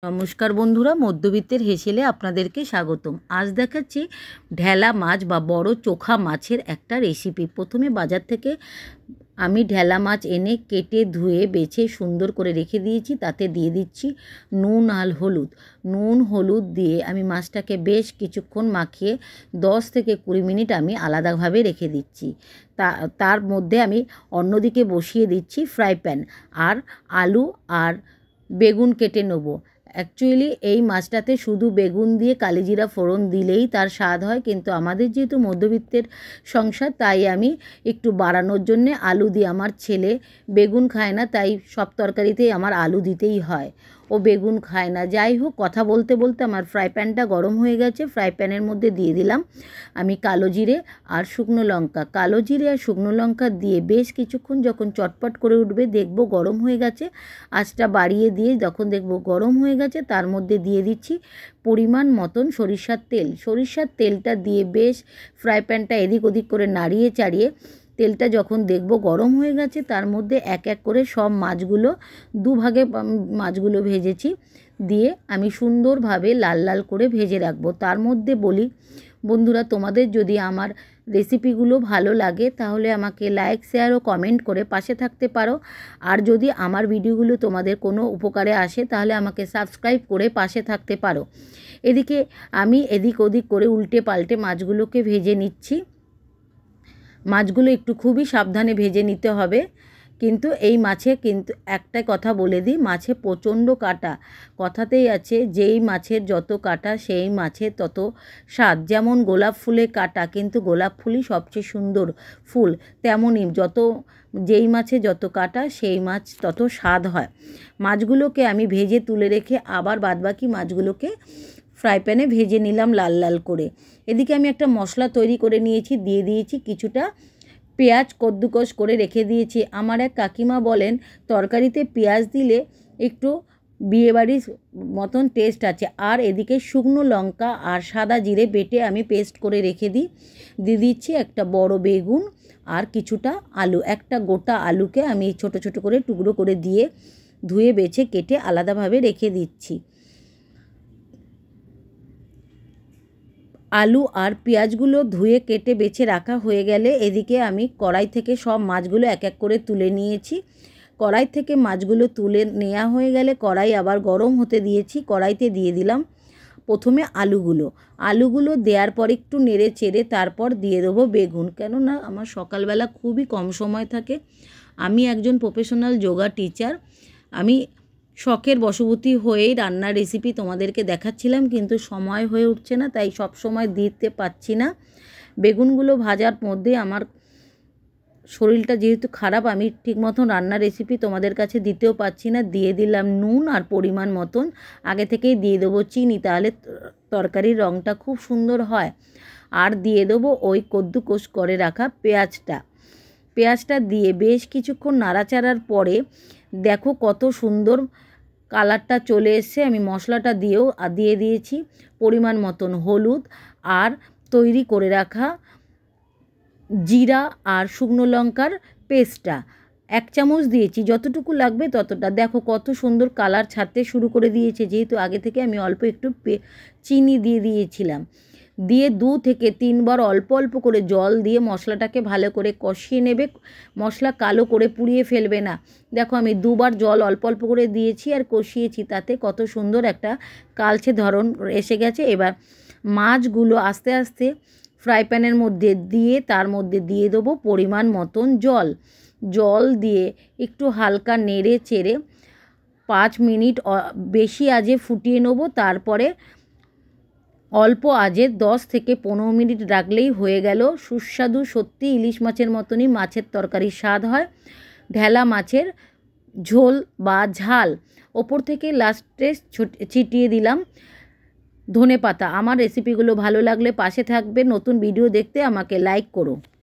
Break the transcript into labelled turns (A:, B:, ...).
A: নমস্কার বন্ধুরা, মধ্যবিত্তের হেসেলে আপনাদেরকে স্বাগতম। আজ দেখাচ্ছি ঢেলা মাছ বা বড় চোখা মাছের একটা রেসিপি। প্রথমে বাজার থেকে আমি ঢেলা মাছ এনে কেটে ধুয়ে বেছে সুন্দর করে রেখে দিয়েছি। তাতে দিয়ে দিচ্ছি নুন আর হলুদ। নুন হলুদ দিয়ে আমি মাছটাকে বেশ কিছুক্ষণ মাখিয়ে 10 থেকে 20 মিনিট আমি আলাদাভাবে রেখে দিচ্ছি। তার মধ্যে আমি অন্যদিকে বসিয়ে দিচ্ছি ফ্রাই প্যান, আর আলু আর বেগুন কেটে নেবো। অ্যাকচুয়ালি এই মাছটাতে শুধু বেগুন দিয়ে কালিজিরা ফোড়ন দিলেই তার স্বাদ হয়, কিন্তু আমাদের যেহেতু মধ্যবিত্তের সংসার, তাই আমি একটু বাড়ানোর জন্যে আলু দিই। আমার ছেলে বেগুন খায় না, তাই সব তরকারিতেই আমার আলু দিতেই হয়। ও বেগুন খায় না। যাই হোক, কথা বলতে বলতে আমার ফ্রাই প্যানটা গরম হয়ে গেছে। ফ্রাই প্যানের মধ্যে দিয়ে দিলাম আমি কালো জিরে আর শুকনো লঙ্কা। কালো জিরে আর শুকনো লঙ্কা দিয়ে বেশ কিছুক্ষণ যখন চটপট করে উঠবে, দেখবো গরম হয়ে গেছে। আঁচটা বাড়িয়ে দিয়ে যখন দেখবো গরম হয়ে গেছে, তার মধ্যে দিয়ে দিচ্ছি পরিমাণ মতন সরিষার তেল। সরিষার তেলটা দিয়ে বেশ ফ্রাই প্যানটা এদিক ওদিক করে নাড়িয়ে চাড়িয়ে তেলটা যখন দেখব গরম হয়ে গেছে, তার মধ্যে এক এক করে সব মাছগুলো দুভাগে মাছগুলো ভেজেছি দিয়ে আমি সুন্দরভাবে লাল লাল করে ভেজে রাখবো। তার মধ্যে বলি বন্ধুরা, তোমাদের যদি আমার রেসিপিগুলো ভালো লাগে তাহলে আমাকে লাইক, শেয়ার ও কমেন্ট করে পাশে থাকতে পারো। আর যদি আমার ভিডিওগুলো তোমাদের কোনো উপকারে আসে তাহলে আমাকে সাবস্ক্রাইব করে পাশে থাকতে পারো। এদিকে আমি এদিক ওদিক করে উল্টে পাল্টে মাছগুলোকে ভেজে নিচ্ছি। মাছগুলো একটু খুবই সাবধানে ভেজে নিতে হবে। কিন্তু এই মাছে কিন্তু একটা কথা বলে দিই, মাছে প্রচণ্ড কাঁটা। কথাতেই আছে, যেই মাছের যত কাঁটা সেই মাছের তত স্বাদ। যেমন গোলাপ ফুলে কাঁটা, কিন্তু গোলাপ ফুলই সবচেয়ে সুন্দর ফুল, তেমনই যেই মাছে যত কাঁটা সেই মাছ তত স্বাদ হয়। মাছগুলোকে আমি ভেজে তুলে রেখে আবার বাদবাকি মাছগুলোকে ফ্রাই প্যানে ভেজে নিলাম লাল লাল করে। এদিকে আমি একটা মশলা তৈরি করে নিয়েছি, দিয়ে দিয়েছি কিছুটা পেঁয়াজ কদ্দুকস করে রেখে দিয়েছি। আমার এক কাকিমা বলেন তরকারিতে পেঁয়াজ দিলে একটু বিয়েবাড়ির মতন টেস্ট আছে। আর এদিকে শুকনো লঙ্কা আর সাদা জিরে বেটে আমি পেস্ট করে রেখে দিয়ে দিচ্ছি একটা বড় বেগুন আর কিছুটা আলু। একটা গোটা আলুকে আমি ছোট ছোট করে টুকরো করে দিয়ে ধুয়ে বেছে কেটে আলাদাভাবে রেখে দিচ্ছি। আলু আর পেঁয়াজগুলো ধুয়ে কেটে বেছে রাখা হয়ে গেলে এদিকে আমি কড়াই থেকে সব মাছগুলো এক এক করে তুলে নিয়েছি। কড়াই থেকে মাছগুলো তুলে নেওয়া হয়ে গেলে কড়াই আবার গরম হতে দিয়েছি। কড়াইতে দিয়ে দিলাম প্রথমে আলুগুলো দেওয়ার পর একটু নেড়ে চেড়ে তারপর দিয়ে দেবো বেগুন। কেননা আমার সকালবেলা খুবই কম সময় থাকে। আমি একজন প্রফেশনাল যোগা টিচার। আমি শখের বশবর্তী হয়েই রান্নার রেসিপি তোমাদেরকে দেখাচ্ছিলাম, কিন্তু সময় হয়ে উঠছে না, তাই সব সময় দিতে পারছি না। বেগুনগুলো ভাজার মধ্যে আমার শরীরটা যেহেতু খারাপ, আমি ঠিক মতন রান্নার রেসিপি তোমাদের কাছে দিতেও পারছি না। দিয়ে দিলাম নুন আর পরিমাণ মতন। আগে থেকেই দিয়ে দেবো চিনি, তাহলে তরকারির রঙটা খুব সুন্দর হয়। আর দিয়ে দেবো ওই কদ্দুকস করে রাখা পেঁয়াজটা দিয়ে বেশ কিছুক্ষণ নাড়াচাড়ার পরে দেখো কত সুন্দর কালারটা চলে এসছে। আমি মশলাটা দিয়ে দিয়েছি পরিমাণ মতন হলুদ আর তৈরি করে রাখা জিরা আর শুকনো লঙ্কার পেস্টটা 1 চামচ দিয়েছি, যতটুকু লাগবে ততটা। দেখো কত সুন্দর কালার ছাড়তে শুরু করে দিয়েছে, যেহেতু আগে থেকে আমি অল্প একটু চিনি দিয়ে দিয়েছিলাম। দিয়ে 2 থেকে 3 বার অল্প অল্প করে জল দিয়ে মশলাটাকে ভালো করে কষিয়ে নেবে। মশলা কালো করে পুড়িয়ে ফেলবে না। দেখো আমি 2 বার জল অল্প অল্প করে দিয়েছি আর কষিয়েছি, তাতে কত সুন্দর একটা কালচে ধরন এসে গেছে। এবার মাছগুলো আস্তে আস্তে ফ্রাই প্যানের মধ্যে দিয়ে তার মধ্যে দিয়ে দেবো পরিমাণ মতন জল দিয়ে একটু হালকা নেড়ে চেড়ে 5 মিনিট বেশি আঁচে ফুটিয়ে নেবো। তারপরে অল্প আঁচে 10 থেকে 15 মিনিট রাখলেই হয়ে গেল সুস্বাদু, সত্যি ইলিশ মাছের মতনই মাছের তরকারির স্বাদ হয় ঢেলা মাছের ঝোল বা ঝাল। ওপর থেকে লাস্টে ছিটিয়ে দিলাম ধনেপাতা। আমার রেসিপিগুলো ভালো লাগলে পাশে থাকবে। নতুন ভিডিও দেখতে আমাকে লাইক করো।